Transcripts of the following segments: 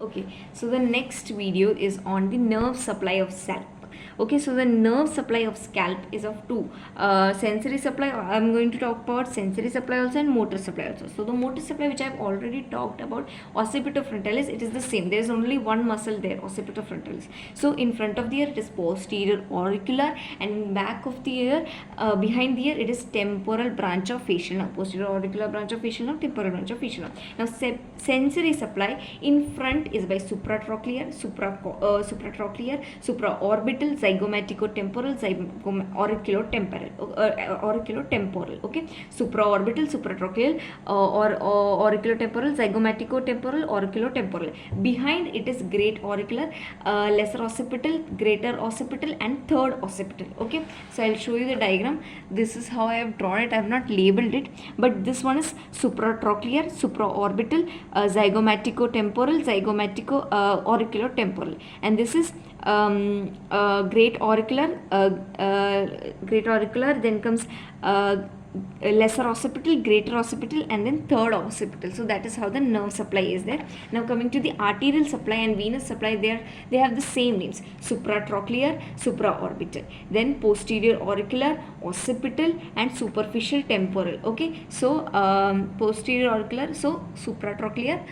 Okay, so the next video is on the nerve supply of scalp. Okay, so the nerve supply of scalp is of two, sensory supply. I'm going to talk about sensory supply also and motor supply also. So the motor supply, which I've already talked about, occipitofrontalis, it is the same. There is only one muscle there, occipitofrontalis. So in front of the ear it is posterior auricular, and in back of the ear, behind the ear, it is temporal branch of facial nerve. Posterior auricular branch of facial nerve, temporal branch of facial nerve. Now sensory supply in front is by supratrochlear, supratrochlear, supraorbital, zygomaticotemporal, auriculotemporal, auriculotemporal. Okay, supraorbital, supratrochlear, or auriculotemporal, zygomaticotemporal, auriculotemporal. Behind it is great auricular, lesser occipital, greater occipital, and third occipital. Okay, so I'll show you the diagram. This is how I have drawn it. I have not labeled it, but this one is supratrochlear, supraorbital, zygomaticotemporal, auriculotemporal, and this is great auricular, then comes lesser occipital, greater occipital, and then third occipital. So that is how the nerve supply is there. Now coming to the arterial supply and venous supply, they have the same names: supratrochlear, supraorbital, then posterior auricular, occipital, and superficial temporal. Okay, so posterior auricular, so supratrochlear,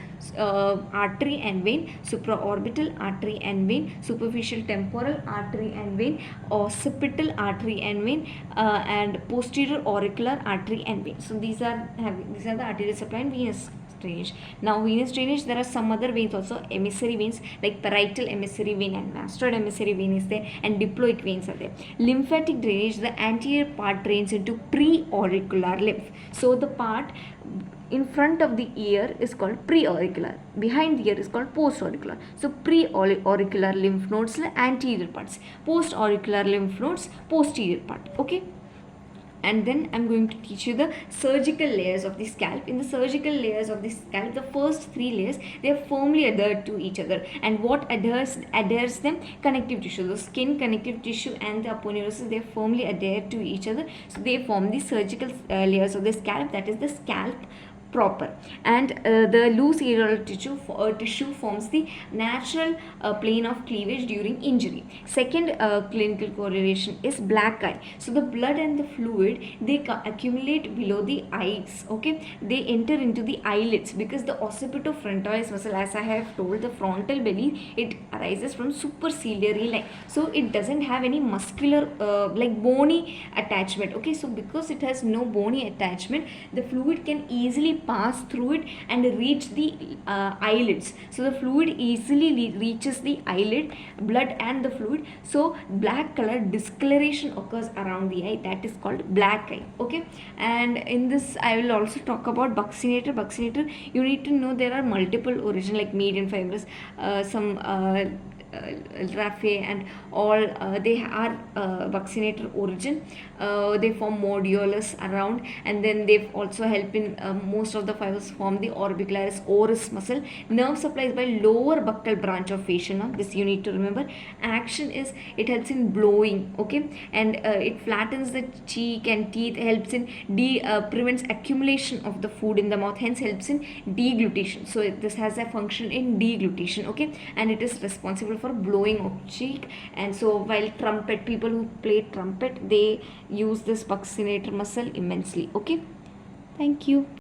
artery and vein, supraorbital, artery and vein, superficial temporal, artery and vein, occipital, artery and vein, and posterior auricular, artery and vein. So these are the arterial supply and venous drainage. Now venous drainage, there are some other veins also, emissary veins like parietal emissary vein and mastoid emissary vein is there, and diploic veins are there. Lymphatic drainage, the anterior part drains into pre-auricular lymph. So the part in front of the ear is called pre-auricular, behind the ear is called post-auricular. So pre-auricular lymph nodes, the anterior parts, post-auricular lymph nodes, posterior part. Okay, and then I'm going to teach you the surgical layers of the scalp. In the surgical layers of the scalp, the first three layers, they are firmly adhered to each other, and what adheres them? Connective tissue. The skin, connective tissue, and the aponeurosis, they are firmly adhered to each other, so they form the surgical layers of the scalp, that is the scalp proper. And the loose areolar tissue forms the natural plane of cleavage during injury. Second clinical correlation is black eye. So the blood and the fluid, they accumulate below the eyes. Okay, they enter into the eyelids because the occipitofrontalis muscle, as I have told, the frontal belly, it arises from superciliary line, so it doesn't have any muscular like bony attachment. Okay, so because it has no bony attachment, the fluid can easily pass through it and reach the eyelids. So the fluid easily reaches the eyelid, blood and the fluid. So black color discoloration occurs around the eye, that is called black eye. Okay, and in this I will also talk about buccinator. You need to know there are multiple origin like median fibrous, some raphe and all, they are buccinator origin. They form modulus around, and then they also help in most of the fibers form the orbicularis oris muscle. Nerve supply is by lower buccal branch of facial nerve. This you need to remember. Action is, it helps in blowing. Okay, and it flattens the cheek and teeth, helps in prevents accumulation of the food in the mouth, hence helps in deglutition. So this has a function in deglutition. Okay, and it is responsible for blowing of cheek. And so while people who play trumpet, they use this buccinator muscle immensely. Okay, thank you.